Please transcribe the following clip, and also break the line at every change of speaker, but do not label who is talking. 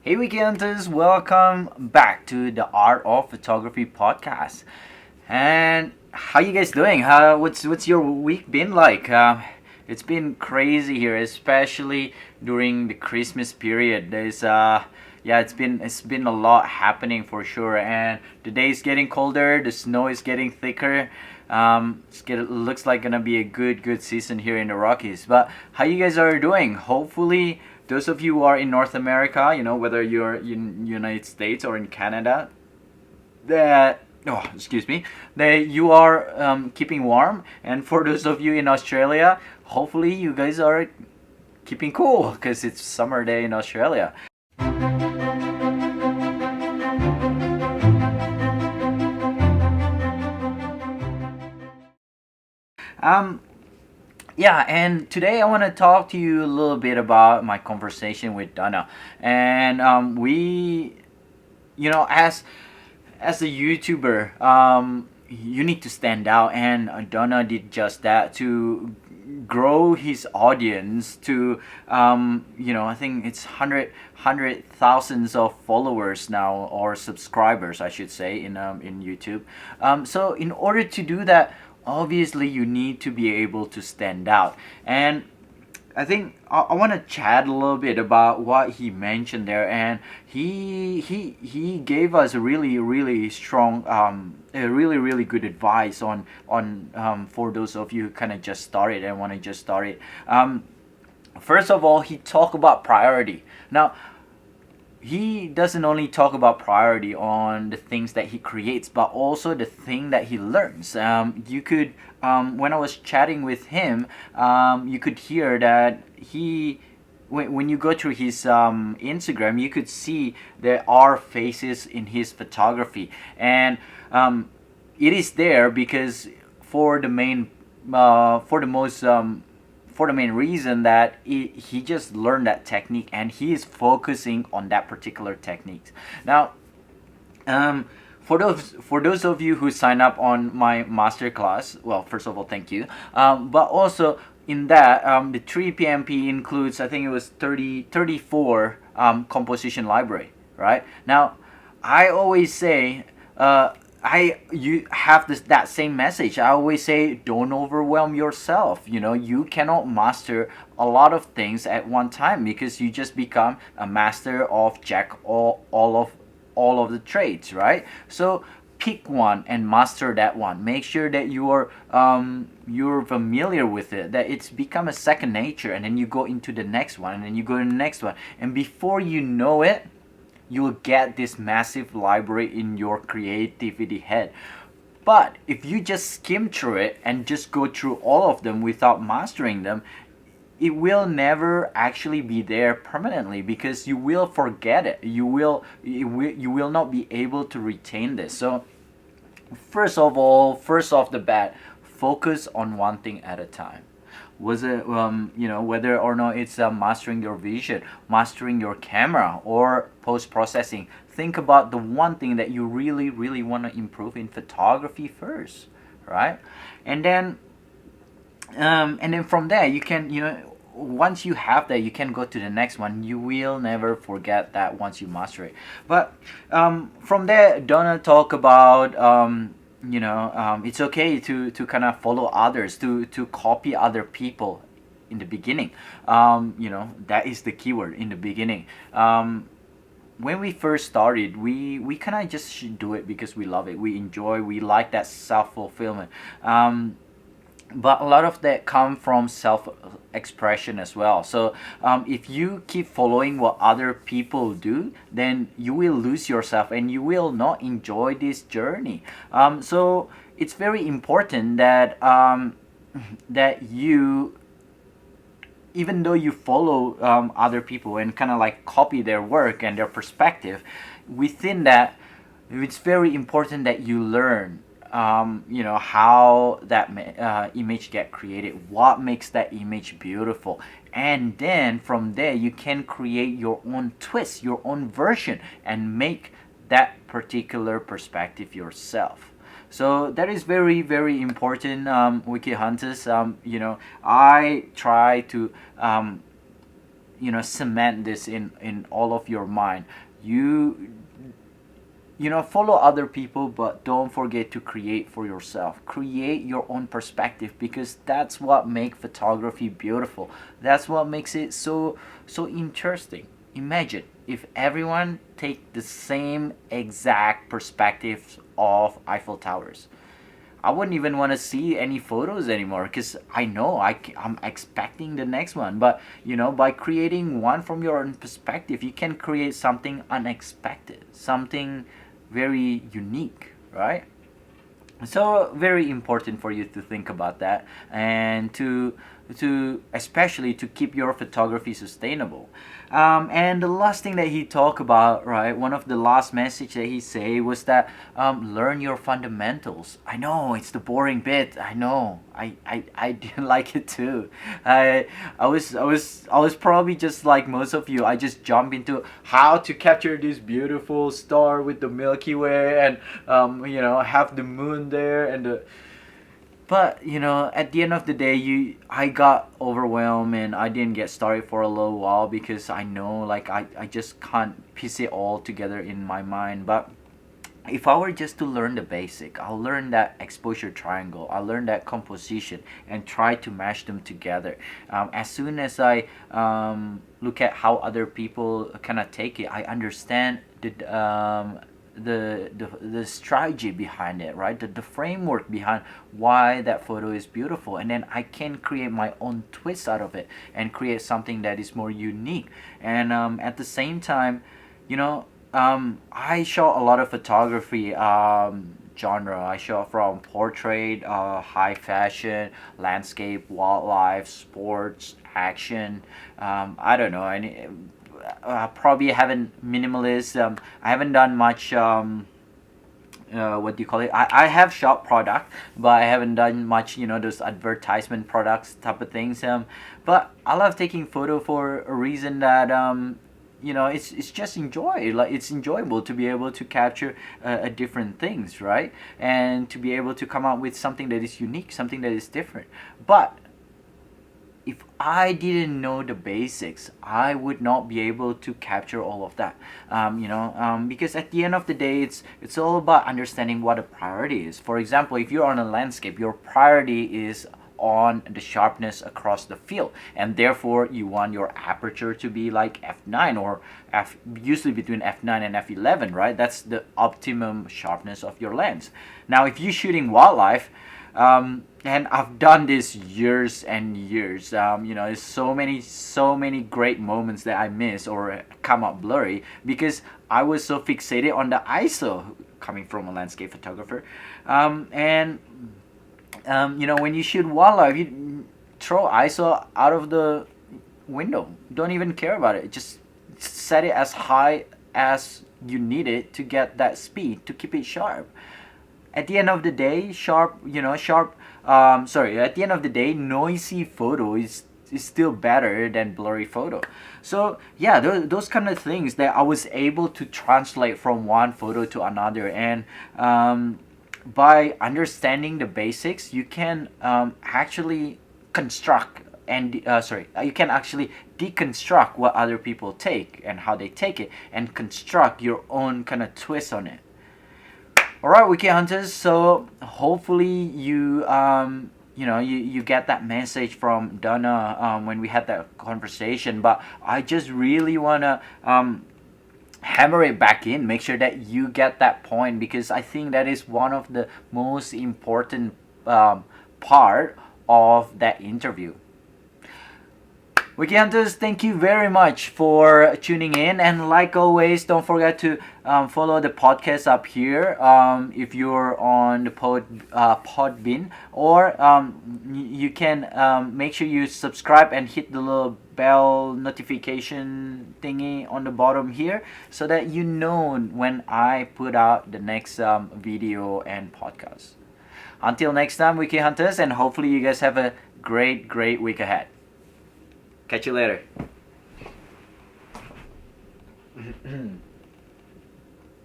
Hey weekenders, welcome back to the Art of Photography podcast. And how you guys doing? What's your week been like? It's been crazy here, especially during the Christmas period. It's been a lot happening for sure. And the day is getting colder, the snow is getting thicker. Looks like gonna be a good season here in the Rockies. But how you guys are doing? Hopefully, those of you who are in North America, whether you're in United States or in Canada, that excuse me, that you are keeping warm. And for those of you in Australia, hopefully you guys are keeping cool because it's summer day in Australia. Um, yeah, and today I want to talk to you a little bit about my conversation with Dunna. And as a YouTuber, you need to stand out, and Dunna did just that to grow his audience to, I think it's hundred thousands of followers now, or subscribers, I should say, in YouTube. So in order to do that, obviously you need to be able to stand out. And I think I want to chat a little bit about what he mentioned there, and he gave us a really strong, really good advice on for those of you who kind of just started and want to just start it. First of all, he talked about priority. Now, he doesn't only talk about priority on the things that he creates, but also the thing that he learns. When I was chatting with him, you could hear that when you go through his Instagram, you could see there are faces in his photography, and it is there because for the main, for the most for the main reason that he just learned that technique and he is focusing on that particular technique. Now, for those of you who sign up on my master class, well, first of all, thank you. But also in that, the 3PMP includes, I think it was 34 composition library, right? Now, I always say, you have that same message. I always say, don't overwhelm yourself. You cannot master a lot of things at one time, because you just become a master of jack all of the trades, right? So pick one and master that one. Make sure that you're familiar with it, that it's become a second nature, and then you go into the next one, and then you go to the next one, and before you know it, you will get this massive library in your creativity head. But if you just skim through it and just go through all of them without mastering them, it will never actually be there permanently, because you will forget it. You will not be able to retain this. So first off the bat, focus on one thing at a time. Was it whether or not it's mastering your vision, mastering your camera, or post processing? Think about the one thing that you really want to improve in photography first, right? And then from there, you can, once you have that, you can go to the next one. You will never forget that once you master it. But from there, Donna talk about it's okay to kind of follow others, to copy other people in the beginning. That is the keyword, in the beginning. When we first started, we kind of just do it because we love it, we enjoy, we like that self-fulfillment. But a lot of that come from self-expression as well. So if you keep following what other people do, then you will lose yourself and you will not enjoy this journey. So it's very important that that you, even though you follow other people and kind of like copy their work and their perspective, within that, it's very important that you learn how that image get created, what makes that image beautiful, and then from there you can create your own twist, your own version, and make that particular perspective yourself. So that is very important, wiki hunters. I try to cement this in all of your mind. You follow other people, but don't forget to create for yourself. Create your own perspective, because that's what makes photography beautiful. That's what makes it so interesting. Imagine if everyone take the same exact perspective of Eiffel Towers. I wouldn't even want to see any photos anymore, because I know I'm expecting the next one. But by creating one from your own perspective, you can create something unexpected, something very unique, right? So very important for you to think about that, and to especially to keep your photography sustainable. And the last thing that he talked about, right, one of the last message that he say was that learn your fundamentals. I know it's the boring bit. I know. I didn't like it too. I was probably just like most of you. I just jump into how to capture this beautiful star with the Milky Way, and have the moon there, and but at the end of the day, I got overwhelmed, and I didn't get started for a little while, because I know, like, I just can't piece it all together in my mind. But if I were just to learn the basic, I'll learn that exposure triangle, I'll learn that composition, and try to mash them together. As soon as I look at how other people kind of take it, I understand the strategy behind it, right? The framework behind why that photo is beautiful, and then I can create my own twist out of it and create something that is more unique. And at the same time, I shot a lot of photography genre. I shot from portrait, high fashion, landscape, wildlife, sports, action. I don't know, and probably haven't minimalist. I haven't done much. What do you call it? I have shop product, but I haven't done much. Those advertisement products type of things. But I love taking photo for a reason that it's just enjoy. Like, it's enjoyable to be able to capture different things, right? And to be able to come up with something that is unique, something that is different. But if I didn't know the basics, I would not be able to capture all of that. Because at the end of the day, it's all about understanding what a priority is. For example, if you're on a landscape, your priority is on the sharpness across the field, and therefore you want your aperture to be like f9, or usually between f9 and f11, right? That's the optimum sharpness of your lens. Now if you're shooting wildlife, and I've done this years and years. There's so many great moments that I miss or come up blurry, because I was so fixated on the ISO, coming from a landscape photographer. And when you shoot wildlife, you throw ISO out of the window. Don't even care about it. Just set it as high as you need it to get that speed to keep it sharp. At the end of the day, at the end of the day, noisy photo is still better than blurry photo. So yeah, those kind of things that I was able to translate from one photo to another. And by understanding the basics, you can actually construct and you can actually deconstruct what other people take and how they take it, and construct your own kind of twist on it. All right, Wiki Hunters. So hopefully you get that message from Dunna when we had that conversation. But I just really wanna hammer it back in, make sure that you get that point, because I think that is one of the most important part of that interview. Wiki Hunters, thank you very much for tuning in, and like always, don't forget to follow the podcast up here if you're on the Podbean, or you can make sure you subscribe and hit the little bell notification thingy on the bottom here, so that you know when I put out the next video and podcast. Until next time, Wiki Hunters, and hopefully you guys have a great week ahead. Catch you later.